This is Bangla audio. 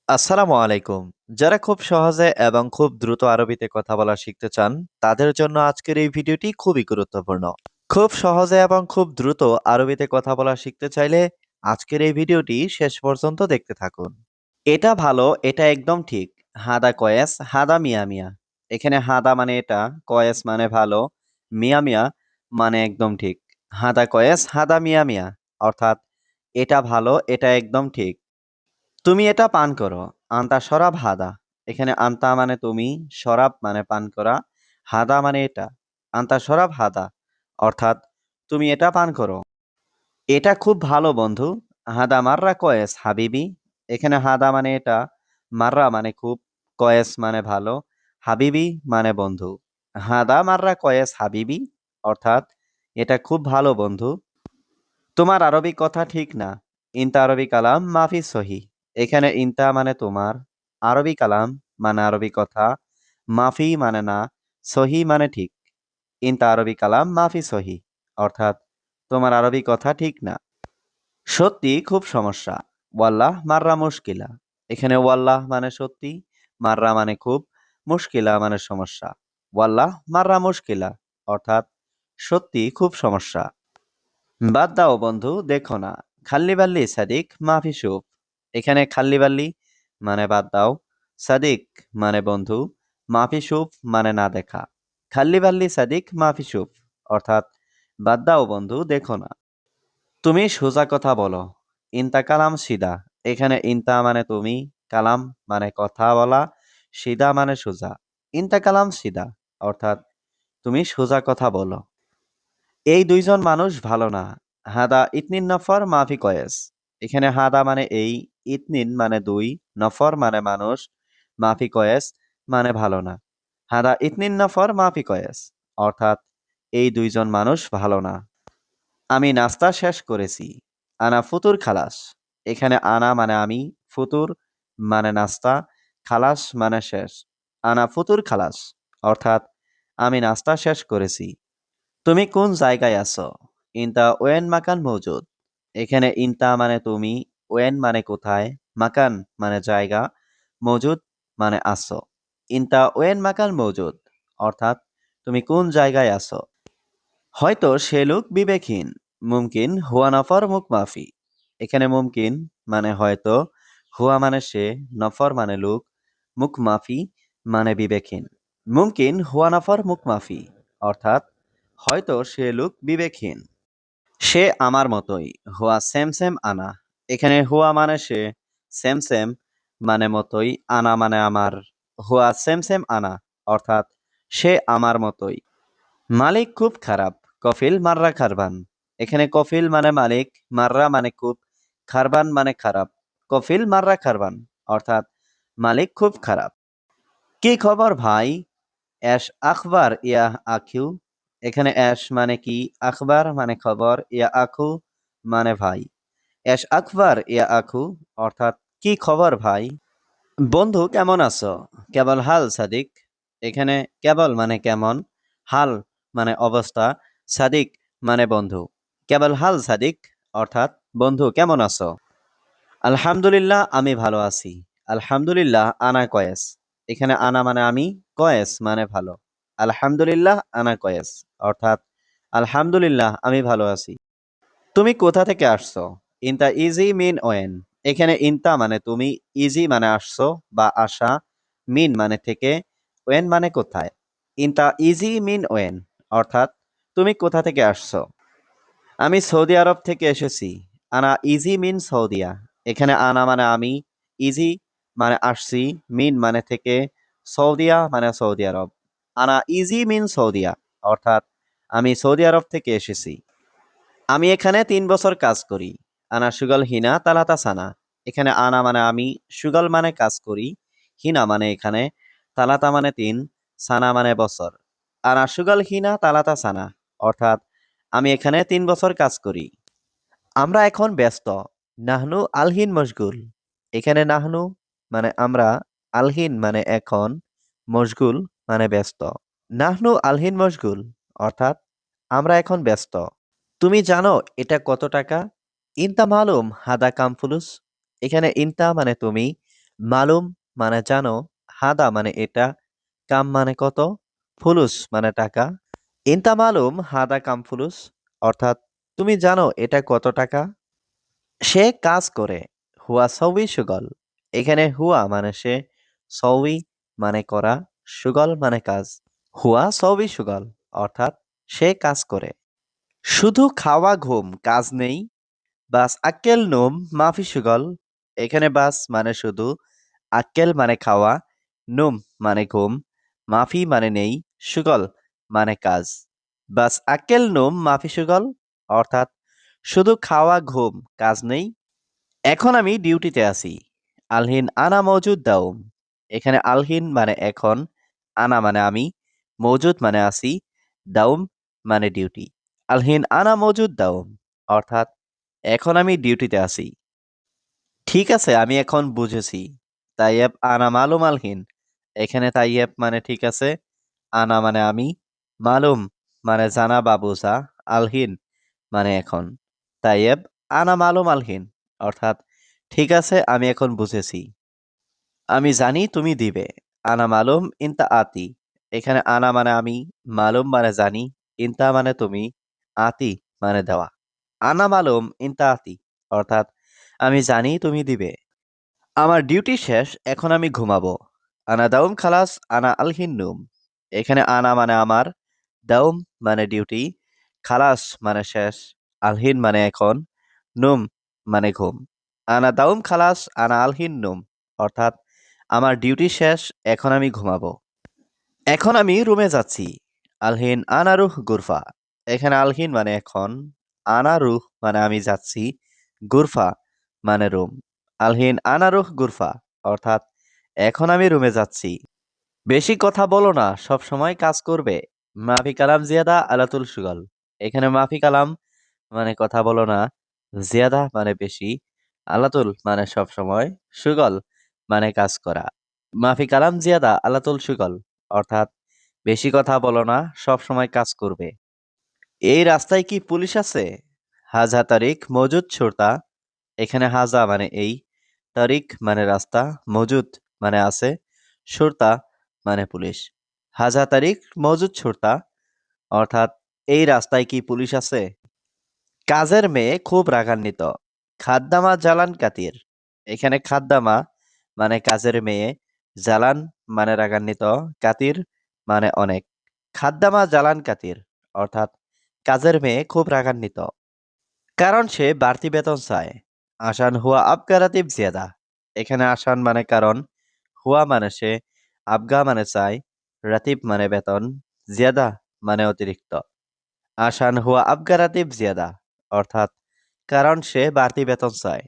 আসসালামু আলাইকুম। যারা খুব সহজে এবং খুব দ্রুত আরবিতে কথা বলা শিখতে চান, তাদের জন্য আজকের এই ভিডিওটি খুবই গুরুত্বপূর্ণ। খুব সহজে এবং খুব দ্রুত আরবিতে কথা বলা শিখতে চাইলে আজকের এই ভিডিওটি শেষ পর্যন্ত দেখতে থাকুন। এটা ভালো, এটা একদম ঠিক। হাদা কয়েস, হাদা মিয়া মিয়া। এখানে হাদা মানে এটা, কয়েস মানে ভালো, মিয়া মিয়া মানে একদম ঠিক। হাদা কয়েস, হাদা মিয়া মিয়া। অর্থাৎ এটা ভালো, এটা একদম ঠিক। তুমি এটা পান করো। আনতা শরাব হাদা। এখানে আনতা মানে তুমি, শরাব মানে পান করা, হাদা মানে এটা। আনতা শরাব হাদা। অর্থাৎ তুমি এটা পান করো। এটা খুব ভালো বন্ধু। হাদা মাররা কয়েস হাবিবি। এখানে হাদা মানে এটা, মাররা মানে খুব, কয়েস মানে ভালো, হাবিবি মানে বন্ধু। হাদা মাররা কয়েস হাবিবি। অর্থাৎ এটা খুব ভালো বন্ধু। তোমার আরবি কথা ঠিক না। ইনতা আরবি কালাম মাফি সহি। এখানে ইনতা মানে তোমার, আরবি কালাম মানে আরবি কথা, মাফি মানে না, সহি মানে ঠিক। ইনতা আরবি কালাম মাফি সহি। অর্থাৎ তোমার আরবি কথা ঠিক না। সত্যি খুব সমস্যা। ওয়াল্লাহ মাররা মুশকিলা। এখানে ওয়াল্লাহ মানে সত্যি, মাররা মানে খুব, মুশকিলা মানে সমস্যা। ওয়াল্লাহ মাররা মুশকিলা। অর্থাৎ সত্যি খুব সমস্যা। বাদ দাও বন্ধু, দেখো না। খাল্লি বাল্লি সাদিক মাফি সুফ। এখানে খাল্লি বাল্লি মানে বাদ দাও, সাদিক মানে বন্ধু, মাফি সুফ মানে না দেখা। খাল্লি বাল্লি সাদিক মাফি সুফ। অর্থাৎ বাদ দাও বন্ধু, দেখো না। তুমি সোজা কথা বলো। ইনতা কালাম সিদা। এখানে ইনতা মানে তুমি, কালাম মানে কথা বলা, সিদা মানে সোজা। ইনতা কালাম সিদা। অর্থাৎ তুমি সোজা কথা বলো। এই দুইজন মানুষ ভালো না। হাদা ইতনিন নফর মাফি কয়েস। এখানে হাদা মানে এই, ইতনিন মানে দুই, নফর মানে মানুষ, মাফি কয়েস মানে ভালো না। হাদা ইতনিন নফর মাফি কয়েস। অর্থাৎ এই দুইজন মানুষ ভালো না। আমি নাস্তা শেষ করেছি। আনা ফুতুর খালাস। এখানে আনা মানে আমি, ফুতুর মানে নাস্তা, খালাস মানে শেষ। আনা ফুতুর খালাস। অর্থাৎ আমি নাস্তা শেষ করেছি। তুমি কোন জায়গায় আছো? ইনতা ওয়েন মাকান মৌজুদ। এখানে ইনতা মানে তুমি, ওয়েন মানে কোথায়, মাকান মানে জায়গা, মৌজুদ মানে আছো। ইনতা ওয়েন মাকান মৌজুদ। অর্থাৎ তুমি কোন জায়গায় আছো। হয়তো সে লোক বিবেকহীন। মুমকিন হুয়া নফর মুখ মাফি। এখানে মুমকিন মানে হয়তো, হুয়া মানে সে, নফর মানে লোক, মুখ মাফি মানে বিবেকহীন। মুমকিন হুয়া নফর মুখ মাফি। অর্থাৎ হয়তো সে লোক বিবেকহীন। সে আমার মতোই। হুয়া সেম সেম আনা। এখানে হুয়া মানে সে, সেম সেম মানে মতোই, আনা মানে আমার। হুয়া সেম সেম আনা। অর্থাৎ সে আমার মতোই। মালিক খুব খারাপ। কফিল মাররা খারবান। এখানে কফিল মানে মালিক, মাররা মানে খুব, খারবান মানে খারাপ। কফিল মাররা খারবান। অর্থাৎ মালিক খুব খারাপ। কি খবর ভাই? অ্যাশ আখবার ইয়া আখিউ। এখানে অ্যাশ মানে কি, আখবার মানে খবর, ইয়া আখু মানে ভাই। অ্যাশ আখবার ইয়া আখু। অর্থাৎ কি খবর ভাই? বন্ধু কেমন আছো? কেবল হাল সাদিক। এখানে কেবল মানে কেমন, হাল মানে অবস্থা, সাদিক মানে বন্ধু। কেবল হাল সাদিক। অর্থাৎ বন্ধু কেমন আছো? আলহামদুলিল্লাহ আমি ভালো আছি। আলহামদুলিল্লাহ আনা কয়েস। এখানে আনা মানে আমি, কয়েস মানে ভালো। আলহামদুলিল্লাহ আনা কয়েস। অর্থাৎ আলহামদুলিল্লাহ আমি ভালো আছি। তুমি কোথা থেকে আসছো? ইনতা ইজি মিন ওয়েন। এখানে ইনতা মানে তুমি, ইজি মানে আসছো বা আসা, মিন মানে থেকে, ওয়েন মানে কোথায়। ইনতা ইজি মিন ওয়েন। অর্থাৎ তুমি কোথা থেকে আসছো? আমি সৌদি আরব থেকে এসেছি। আনা ইজি মিন সৌদিয়া। এখানে আনা মানে আমি, ইজি মানে আসছি, মিন মানে থেকে, সৌদিয়া মানে সৌদি আরব। আনা ইজি মিন সৌদিয়া। অর্থাৎ আমি সৌদি আরব থেকে এসেছি। আমি এখানে ৩ বছর কাজ করি। আনা সুগল হিনা তালাতা সানা। এখানে আনা মানে আমি, সুগল মানে কাজ করি, হিনা মানে এখানে, তালাতা মানে ৩, সানা মানে বছর। আনা সুগল হিনা তালাতা সানা। অর্থাৎ আমি এখানে ৩ বছর কাজ করি। আমরা এখন ব্যস্ত। নাহনু আলহিন মশগুল। এখানে নাহনু মানে আমরা, আলহিন মানে এখন, মশগুল মানে ব্যস্ত। নাহনু আলহিন মশগুল। অর্থাৎ আমরা এখন ব্যস্ত। তুমি জানো এটা কত টাকা? ইনতা মালুম হাদা কাম ফুলুস। এখানে ইনতা মানে তুমি, মালুম মানে জানো, হাদা মানে এটা, কাম মানে কত, ফুলুস মানে টাকা। ইনতা মালুম হাদা কাম ফুলুস, অর্থাৎ তুমি জানো এটা কত টাকা। সে কাজ করে, হুয়া সউই সুগল। এখানে হুয়া মানে সে, সউই মানে করা, সুগল মানে কাজ। হুয়া সউই সুগল, অর্থাৎ সে কাজ করে। শুধু খাওয়া ঘুম কাজ নেই, বাস আক্কেল নোম মাফি সুগল। এখানে বাস মানে শুধু, আক্কেল মানে খাওয়া, নুম মানে ঘুম, মাফি মানে নেই, সুগল মানে কাজ। বাস আক্কেল নুম মাফি সুগল, অর্থাৎ শুধু খাওয়া ঘুম কাজ নেই। এখন আমি ডিউটিতে আছি। আলহিন আনা মজুদ দাউম। এখানে আলহিন মানে এখন, আনা মানে আমি, মজুদ মানে আছি, দাউম মানে ডিউটি। আলহিন আনা মজুদ দাউম, অর্থাৎ এখন আমি ডিউটিতে আছি। ঠিক আছে, আমি এখন বুঝেছি। তাইয়েব আনা মালুম আলহিন। এখানে তাইয়েব মানে ঠিক আছে, আনা মানে আমি, মালুম মানে জানা বা বোঝা, আলহিন মানে এখন। তাইয়েব আনা মালুম আলহিন, অর্থাৎ ঠিক আছে, আমি এখন বুঝেছি। আমি জানি তুমি দিবে। আনা মালুম ইনতা আতি। এখানে আনা মানে আমি, মালুম মানে জানি, ইনতা মানে তুমি, আতি মানে দেওয়া। আনা মালুম ইনতা আতি, অর্থাৎ আমি জানি তুমি দিবে। আমার ডিউটি শেষ, এখন আমি ঘুমাবো। আনা দাউম খালাস আনা আলহিন নুম। এখানে আনা মানে আমার, দাউম মানে ডিউটি, খালাস মানে শেষ, আলহিন মানে এখন, নুম মানে ঘুম। আনা দাউম খালাস আনা আলহিন নুম, অর্থাৎ আমার ডিউটি শেষ, এখন আমি ঘুমাবো। এখন আমি রুমে যাচ্ছি। আলহিন আনা রুহ গুরফা। এখানে আলহিন মানে এখন, আনা রুহ মানে আমি যাচ্ছি, গুরফা মানে রুম। আলহিন আনা রুহ গুরফা, অর্থাৎ এখন আমি রুমে যাচ্ছি। বেশি কথা বলো না, সব সময় কাজ করবে। মাফি কালাম জিয়াদা আলাতুল সুগল। এখানে মাফি কালাম মানে কথা বলো না, জিয়াদা মানে বেশি, আলাতুল মানে সব সময়, সুগল মানে কাজ করা। মাফি কালাম জিয়াদা আলাতুল সুগল, অর্থাৎ বেশি কথা বলো না, সব সময় কাজ করবে। এই রাস্তায় কি পুলিশ আছে? হাজা তারিক মজুদ ছোড়তা। এখানে হাজা মানে এই, তারিক মানে রাস্তা, মজুদ মানে আছে, সুরতা মানে পুলিশ। হাজা তারিক মজুদ সুরতা, অর্থাৎ এই রাস্তায় কি পুলিশ আছে? কাজের মেয়ে খুব রাগান্বিত। খাদ্দামা জালান কাতির। এখানে খাদ্দামা মানে কাজের মেয়ে, জালান মানে রাগান্বিত, কাতির মানে অনেক। খাদ্দামা জালান কাতির, অর্থাৎ কাজের মেয়ে খুব রাগান্বিত, কারণ সে বাড়তি বেতন চায়। আসান হুয়া আবগা রাতিব জিয়াদা। এখানে আসান মানে কারণ, হুয়া মানে সে, আবগা মানে চায়, রাতিব মানে বেতন, জিয়াদা মানে অতিরিক্ত। আসান হুয়া আবগা রাতিব জিয়াদা, অর্থাৎ কারণ সে বাড়তি বেতন চায়।